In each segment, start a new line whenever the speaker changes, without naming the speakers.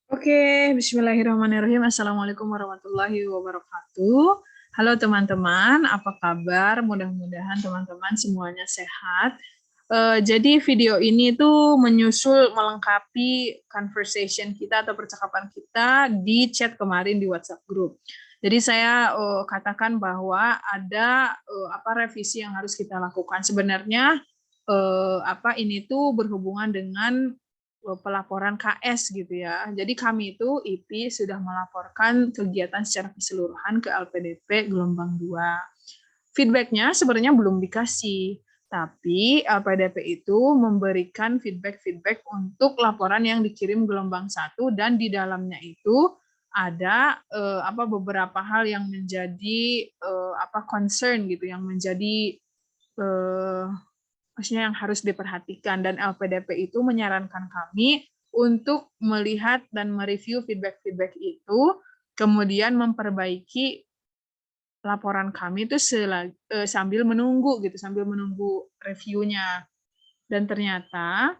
Oke, bismillahirrahmanirrahim. Assalamualaikum warahmatullahi wabarakatuh. Halo teman-teman, apa kabar? Mudah-mudahan teman-teman semuanya sehat. Jadi video ini tuh menyusul melengkapi conversation kita atau percakapan kita di chat kemarin di WhatsApp group. Jadi saya katakan bahwa ada revisi yang harus kita lakukan. Sebenarnya ini tuh berhubungan dengan pelaporan KS gitu ya. Jadi kami itu IP sudah melaporkan kegiatan secara keseluruhan ke LPDP gelombang 2. Feedbacknya sebenarnya belum dikasih, tapi LPDP itu memberikan feedback untuk laporan yang dikirim gelombang 1 dan di dalamnya itu ada beberapa hal yang menjadi concern gitu, yang menjadi maksudnya yang harus diperhatikan, dan LPDP itu menyarankan kami untuk melihat dan mereview feedback-feedback itu, kemudian memperbaiki laporan kami itu sambil menunggu reviewnya. Dan ternyata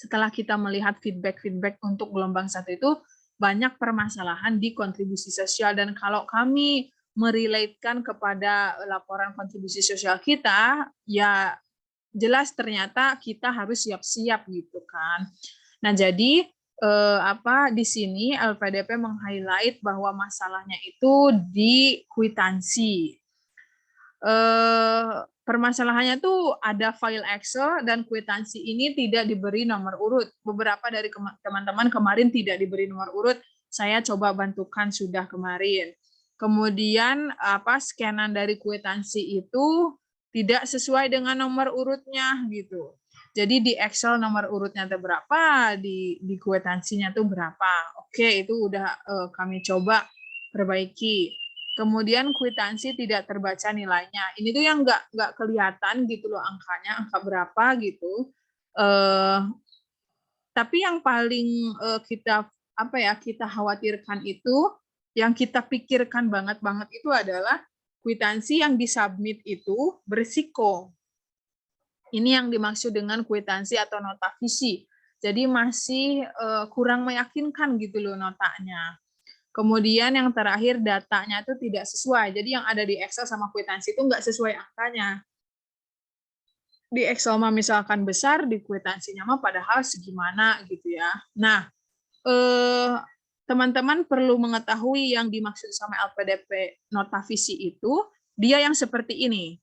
setelah kita melihat feedback untuk gelombang 1 itu banyak permasalahan di kontribusi sosial, dan kalau kami merelatekan kepada laporan kontribusi sosial kita, ya jelas ternyata kita harus siap-siap gitu kan. Nah, jadi di sini LPDP meng-highlight bahwa masalahnya itu di kwitansi. Permasalahannya tuh ada file Excel dan kwitansi ini tidak diberi nomor urut. Beberapa dari teman-teman kemarin tidak diberi nomor urut. Saya coba bantukan sudah kemarin. Kemudian scanan dari kwitansi itu tidak sesuai dengan nomor urutnya gitu. Jadi di Excel nomor urutnya itu berapa, di kwitansinya tuh berapa. Oke, itu udah kami coba perbaiki. Kemudian kwitansi tidak terbaca nilainya. Ini tuh yang nggak kelihatan gitu loh angkanya, angka berapa gitu. Tapi yang paling kita khawatirkan itu, yang kita pikirkan banget itu adalah kwitansi yang disubmit itu berisiko. Ini yang dimaksud dengan kwitansi atau nota visi. Jadi masih kurang meyakinkan gitu loh notanya. Kemudian yang terakhir datanya itu tidak sesuai. Jadi yang ada di Excel sama kwitansi itu nggak sesuai angkanya. Di Excel mah misalkan besar, di kwitansinya mah padahal segimana gitu ya. Nah, teman-teman perlu mengetahui yang dimaksud sama LPDP nota visi itu, dia yang seperti ini.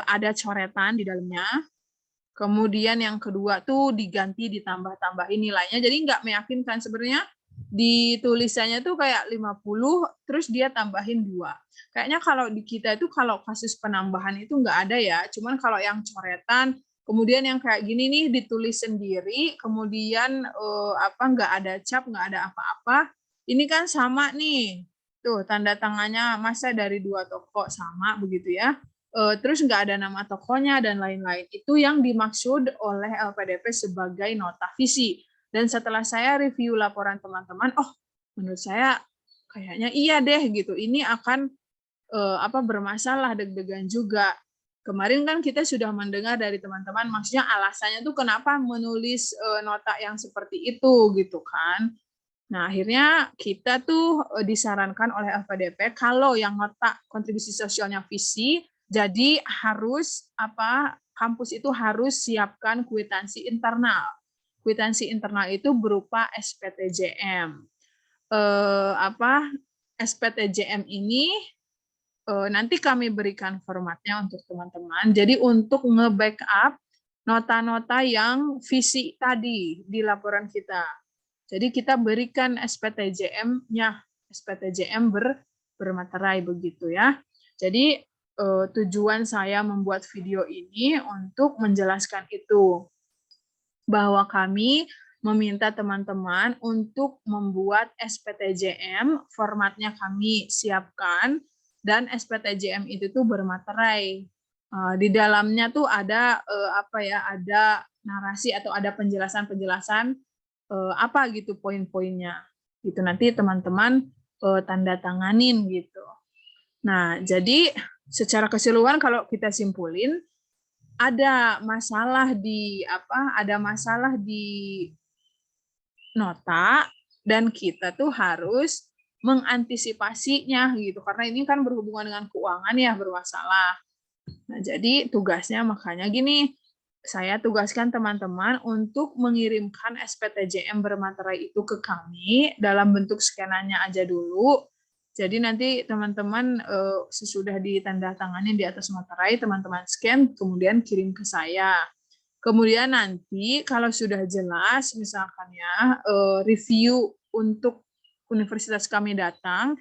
Ada coretan di dalamnya. Kemudian yang kedua tuh diganti ditambah-tambahin nilainya. Jadi nggak meyakinkan sebenarnya. Di tulisannya tuh kayak 50, terus dia tambahin 2. Kayaknya kalau di kita itu kalau kasus penambahan itu nggak ada ya. Cuman kalau yang coretan, kemudian yang kayak gini nih ditulis sendiri, kemudian nggak ada cap, nggak ada apa-apa. Ini kan sama nih. Tuh tanda tangannya masa dari 2 toko sama begitu ya. Terus nggak ada nama tokonya dan lain-lain. Itu yang dimaksud oleh LPDP sebagai nota visi. Dan setelah saya review laporan teman-teman, menurut saya kayaknya iya deh gitu. Ini akan bermasalah, deg-degan juga. Kemarin kan kita sudah mendengar dari teman-teman, maksudnya alasannya tuh kenapa menulis nota yang seperti itu gitu kan. Nah, akhirnya kita tuh disarankan oleh LPDP kalau yang nota kontribusi sosialnya visi, jadi harus kampus itu harus siapkan kwitansi internal. Kwitansi internal itu berupa SPTJM. SPTJM ini nanti kami berikan formatnya untuk teman-teman. Jadi untuk nge-backup nota-nota yang visi tadi di laporan kita. Jadi kita berikan SPTJM-nya, SPTJM bermaterai begitu ya. Jadi tujuan saya membuat video ini untuk menjelaskan itu, bahwa kami meminta teman-teman untuk membuat SPTJM, formatnya kami siapkan, dan SPTJM itu tuh bermaterai. Di dalamnya tuh ada ada narasi atau ada penjelasan-penjelasan apa gitu poin-poinnya. Gitu nanti teman-teman tanda tanganin gitu. Nah, jadi secara keseluruhan kalau kita simpulin, ada masalah di nota, dan kita tuh harus mengantisipasinya gitu, karena ini kan berhubungan dengan keuangan ya, bermasalah. Nah, jadi tugasnya makanya gini, saya tugaskan teman-teman untuk mengirimkan SPTJM bermaterai itu ke kami dalam bentuk skenanya aja dulu. Jadi nanti teman-teman sesudah ditandatangani di atas materai, teman-teman scan, kemudian kirim ke saya. Kemudian nanti kalau sudah jelas, misalkan ya, review untuk universitas kami datang,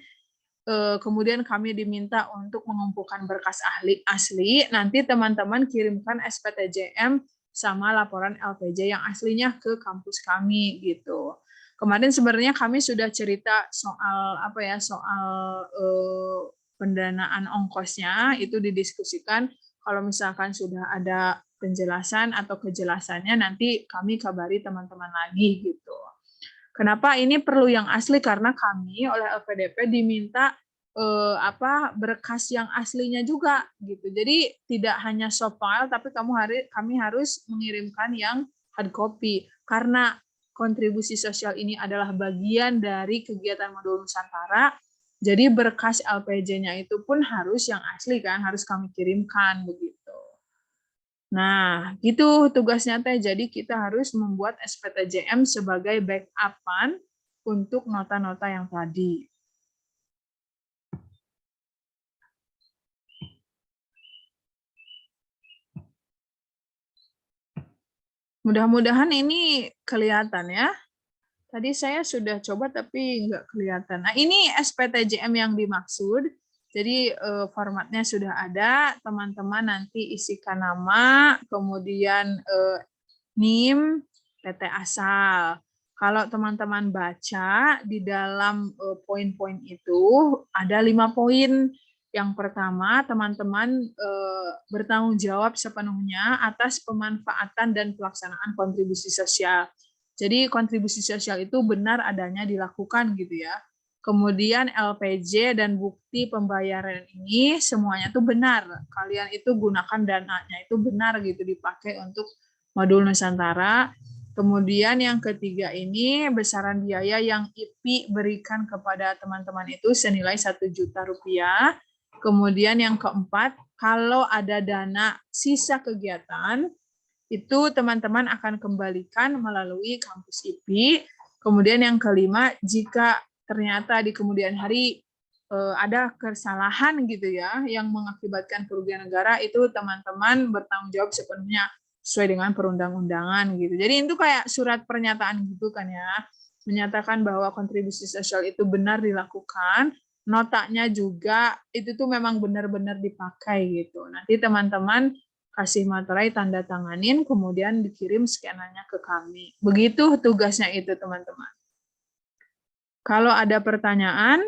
kemudian kami diminta untuk mengumpulkan berkas ahli asli, nanti teman-teman kirimkan SPTJM sama laporan LPJ yang aslinya ke kampus kami gitu. Kemarin sebenarnya kami sudah cerita soal apa ya, soal pendanaan ongkosnya itu didiskusikan. Kalau misalkan sudah ada penjelasan atau kejelasannya, nanti kami kabari teman-teman lagi gitu. Kenapa ini perlu yang asli? Karena kami oleh LPDP diminta berkas yang aslinya juga gitu. Jadi tidak hanya soft file, tapi kami harus mengirimkan yang hard copy karena kontribusi sosial ini adalah bagian dari kegiatan modul Nusantara. Jadi berkas LPJ-nya itu pun harus yang asli kan, harus kami kirimkan begitu. Nah, gitu tugasnya teh. Jadi kita harus membuat SPTJM sebagai backup-an untuk nota-nota yang tadi. Mudah-mudahan ini kelihatan ya. Tadi saya sudah coba tapi nggak kelihatan. Nah, ini SPTJM yang dimaksud. Jadi formatnya sudah ada, teman-teman nanti isikan nama, kemudian NIM, PT asal. Kalau teman-teman baca di dalam poin-poin itu ada 5 poin. Yang pertama, teman-teman bertanggung jawab sepenuhnya atas pemanfaatan dan pelaksanaan kontribusi sosial. Jadi kontribusi sosial itu benar adanya dilakukan gitu ya. Kemudian LPJ dan bukti pembayaran ini semuanya itu benar. Kalian itu gunakan dananya itu benar gitu dipakai untuk modul Nusantara. Kemudian yang ketiga ini besaran biaya yang IPI berikan kepada teman-teman itu senilai 1 juta rupiah. Kemudian yang keempat, kalau ada dana sisa kegiatan, itu teman-teman akan kembalikan melalui kampus IPI. Kemudian yang kelima, jika ternyata di kemudian hari ada kesalahan gitu ya, yang mengakibatkan kerugian negara, itu teman-teman bertanggung jawab sepenuhnya sesuai dengan perundang-undangan gitu. Jadi itu kayak surat pernyataan gitu kan ya, menyatakan bahwa kontribusi sosial itu benar dilakukan, notanya juga itu tuh memang benar-benar dipakai gitu. Nanti teman-teman kasih materai, tanda tanganin, kemudian dikirim scannernya ke kami. Begitu tugasnya itu teman-teman. Kalau ada pertanyaan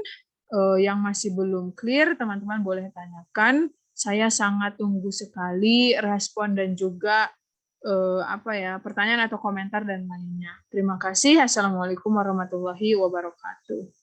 yang masih belum clear, teman-teman boleh tanyakan. Saya sangat tunggu sekali respon dan juga pertanyaan atau komentar dan lainnya. Terima kasih. Assalamualaikum warahmatullahi wabarakatuh.